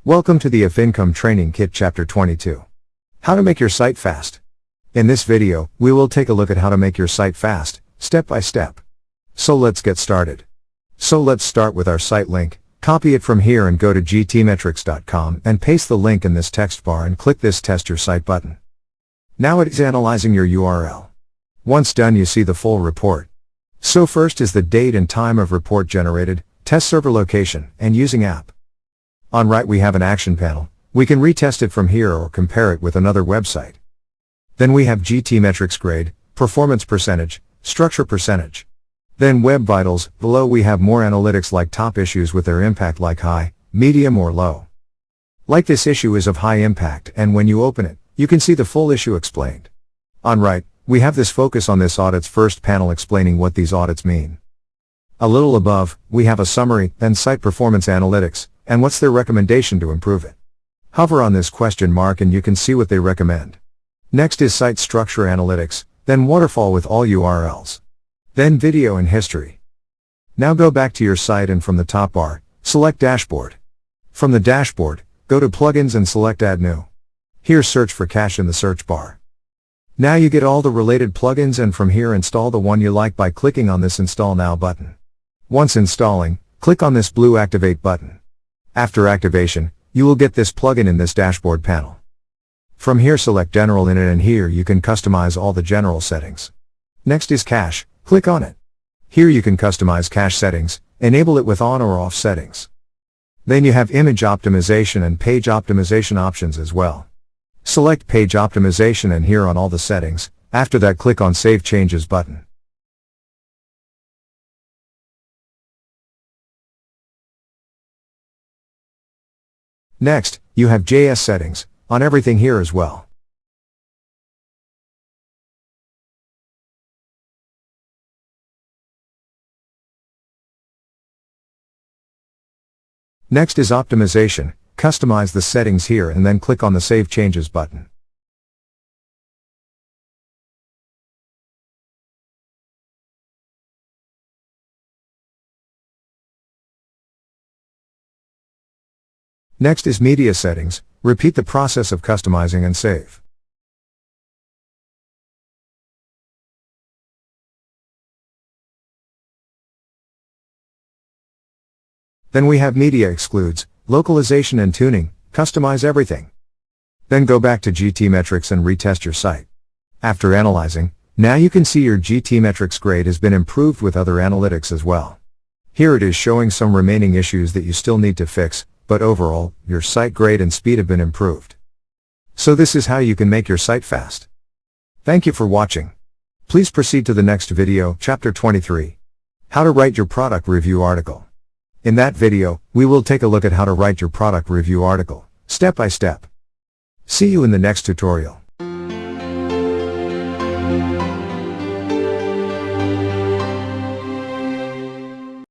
Welcome to the Affincome Training Kit Chapter 22. How to make your site fast. In this video, we will take a look at how to make your site fast, step by step. So let's get started. So let's start with our site link, copy it from here and go to GTmetrix.com and paste the link in this text bar and click this Test Your Site button. Now it is analyzing your URL. Once done, you see the full report. So first is the date and time of report generated, test server location, and using app. On right we have an action panel. We can retest it from here or compare it with another website. Then we have GTmetrix grade, performance percentage, structure percentage. Then web vitals. Below we have more analytics like top issues with their impact like high, medium or low. Like this issue is of high impact, and when you open it, you can see the full issue explained. On right, we have this focus on this audit's first panel explaining what these audits mean. A little above, we have a summary, then site performance analytics, and what's their recommendation to improve it. Hover on this question mark and you can see what they recommend. Next is site structure analytics, then waterfall with all URLs. Then video and history. Now go back to your site and from the top bar, select dashboard. From the dashboard, go to plugins and select add new. Here search for cache in the search bar. Now you get all the related plugins and from here install the one you like by clicking on this install now button. Once installing, click on this blue activate button. After activation, you will get this plugin in this dashboard panel. From here select general in it and here you can customize all the general settings. Next is cache, click on it. Here you can customize cache settings, enable it with on or off settings. Then you have image optimization and page optimization options as well. Select page optimization and here on all the settings. After that click on save changes button. Next, you have JS settings, on everything here as well. Next is optimization, customize the settings here and then click on the Save Changes button. Next is media settings, repeat the process of customizing and save. Then we have media excludes, localization and tuning, customize everything. Then go back to GTmetrix and retest your site. After analyzing, now you can see your GTmetrix grade has been improved with other analytics as well. Here it is showing some remaining issues that you still need to fix, but overall, your site grade and speed have been improved. So this is how you can make your site fast. Thank you for watching. Please proceed to the next video, Chapter 23. How to write your product review article. In that video, we will take a look at how to write your product review article, step by step. See you in the next tutorial.